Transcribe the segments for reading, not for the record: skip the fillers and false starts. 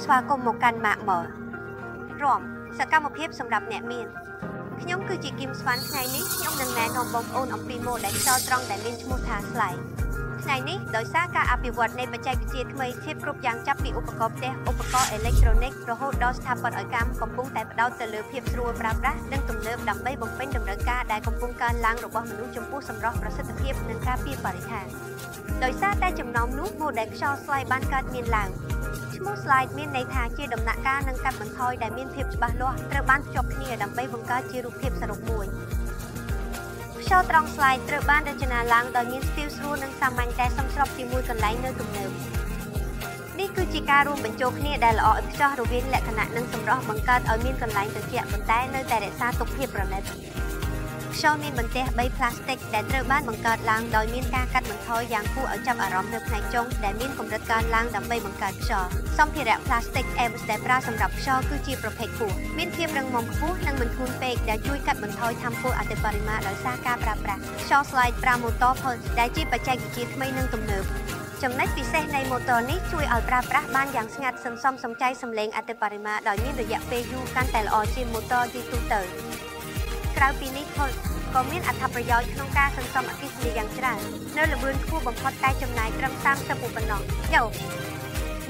ស្វាគមន៍មកកាន់ម៉ាក់មើរំសកម្មភាពសម្រាប់អ្នកមានខ្ញុំគឺជាគឹមស្វាន់ថ្ងៃនេះខ្ញុំនឹងណែនាំបងប្អូនអំពីម៉ូដែលខ្យល់ត្រង់ដែលមានឈ្មោះថាស្លាយថ្ងៃនេះដោយសារការអភិវឌ្ឍនៃបច្ចេកវិទ្យាថ្មីធៀបគ្រប់យ៉ាងចាប់ពីឧបករណ៍ផ្ទះឧបករណ៍អេឡិចត្រូនិករហូតដល់ស្ថាបត្យកម្មកំពុងតែផ្ដោតទៅលើភាពស្រួលប្រើប្រាស់និងទំនើបដើម្បីបំពេញតម្រូវការដែលកំពុងកើនឡើងរបស់មនុស្សចំពោះសម្រស់ប្រសិទ្ធភាពនិងការពារបរិស្ថានដោយសារតែចំណោមនោះម៉ូដែលខ្យល់ស្លាយបានកើតមានឡើងឈ្មោះ slide មានន័យថាជាដំណាក់កាលនិងកាត់បន្ថយដែលមានភាពច្បាស់លាស់ត្រូវបានភ្ជាប់គ្នាដើម្បីបង្កើតជារូបភាពសរុបមួយខ្យល់ត្រង់ slide ត្រូវបានរចនាឡើងដោយមានស្ទីលស្រួលនិងសាមញ្ញតែសមស្របជាមួយកន្លែងនៅទំនើបនេះគឺជាការរួមបញ្ចូលគ្នាដែលល្អឥតខ្ចោះរវាងលក្ខណៈនិងសម្រស់បង្កើតឲ្យមានកន្លែងត្រជាក់ប៉ុន្តែនៅតែរក្សាទុកភាពប្រណិតខ្យល់មានបន្ទះ3ផ្លាស្ទិកដែលត្រូវបានបង្កើតឡើងដោយមានការកាត់បន្ថយយ៉ាងគួរឲ្យចាប់អារម្មណ៍នៅផ្នែកចុងដែលមានកម្រិតកើនឡើងដើម្បីបង្កើតខ្យល់សម្ភារៈផ្លាស្ទិក ABS ដែលប្រើសម្រាប់ខ្យល់គឺជាប្រភេទខ្ពស់មានភាពរឹងមាំខ្ពស់និងមិនធ្ងន់ពេកដែលជួយកាត់បន្ថយថាមពលអតិបរមាដោយសារការប្រើប្រាស់ខ្យល់ slide ប្រើម៉ូទ័រ Pulse ដែលជាបច្ចេកវិទ្យាថ្មីនិងទំនើបចំណុចពិសេសនៃម៉ូទ័រនេះជួយឲ្យប្រើប្រាស់បានយ៉ាងស្ងាត់សន្សំសំចៃសំឡេងអតិបរមាដោយមានរយៈពេលយូរកាន់តែល្អជាងម៉ូទ័រយីទូទៅក្រៅពីនេះ Pulseក៏មានអត្ថប្រយោជន៍ក្នុងការសន្សំអគ្គិសនីយ៉ាងច្រើននៅល្បឿនខ្ពស់បំផុតតែចំណាយត្រឹម30ប៉ុណ្ណោះយោ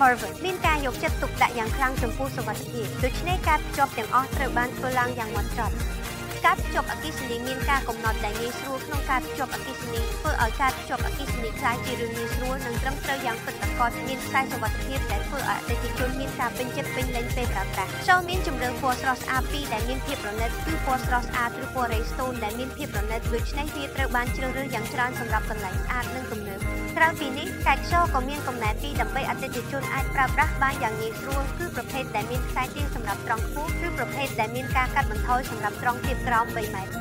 Marvel មានការយកចិត្តទុកដាក់យ៉ាងខ្លាំងចំពោះសុវត្ថិភាពដូច្នេះការភ្ជាប់ទាំងអស់ត្រូវបានធ្វើឡើងយ៉ាងហ្មត់ចត់ការភ្ជាប់អគ្គិសនីមានការកំណត់ដែលងាយស្រួលក្នុងការភ្ជាប់អគ្គិសនីធ្វើឲ្យការភ្ជាប់អគ្គិសនីក្លាយជារឿងងាយស្រួលនិងត្រឹមត្រូវយ៉ាងពិតប្រាកដមានខ្សែសុវត្ថិភាពដែលធ្វើឲ្យអតិថិជនមានការពេញចិត្តពេញលេញពេលប្រើប្រាស់ចូលមានជម្រើសពណ៌ស្រស់ស្អាតពីរដែលមានភាពប្រណិតគឺពណ៌ស្រស់ស្អាតឬពណ៌ Raystone ដែលមានភាពប្រណិតដូច្នេះវាត្រូវបានជ្រើសរើសយ៉ាងច្រើនសម្រាប់កន្លែងស្អាតនិងទំនើបក្រៅពីនេះកាច់ខ្យល់ក៏មានកំណែពីរដើម្បីអតិថិជនអាចប្រើប្រាស់បានយ៉ាងងាយស្រួលគឺប្រភេទដែលមានខ្សែទាញសម្រាប់ត្រង់ខ្ពស់ឬប្រភេទដែលមានការកាត់បន្ថយសម្រាប់ត្រង់ទាបក្រោម3ម៉ែត្រ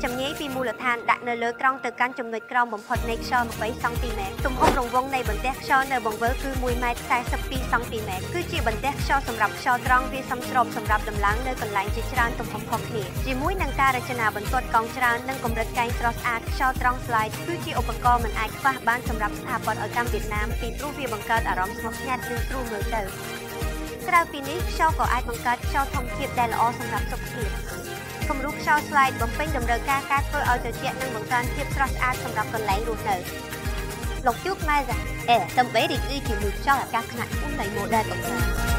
ចំញែកពីមូលដ្ឋានដាក់នៅលើត្រង់ទៅកាន់ចំណុចក្រោមបំផុតនៃខ្យល់20សង់ទីម៉ែត្រទំហំរង្វង់នៃបន្ទះខ្យល់នៅបង្វិលគឺ1ម៉ែត្រ42សង់ទីម៉ែត្រគឺជាបន្ទះខ្យល់សម្រាប់ខ្យល់ត្រង់វាសមស្របសម្រាប់ដំឡើងនៅកន្លែងជាច្រើនទំហំខុសគ្នាជាមួយនឹងការរចនាបន្ទាត់កង់ច្រើននិងកម្រិតកែងស្រស់ស្អាតខ្យល់ត្រង់ slide គឺជាឧបករណ៍មិនអាចខ្វះបានសម្រាប់ស្ថាបត្យកម្មវៀតណាមពីព្រោះវាបង្កើតអារម្មណ៍ស្ងប់ស្ងាត់និងស្រួលមើលទៅក្រៅពីនេះខ្យល់ក៏អាចបង្កើតខ្យល់ធម្មជាតិដែលល្អសម្រាប់សុខភាពគំរូខ្យល់ slide បំពេញតម្រូវការការធ្វើឲ្យត្រជាក់និងបង្កើនភាពស្រស់ស្អាតសម្រាប់កន្លែងរស់នៅលោកជួបម៉ែសាដើម្បីរីករាយជាមួយខ្យល់អាកាសខ្នាតខ្ពស់នៃ model កំសាន្ត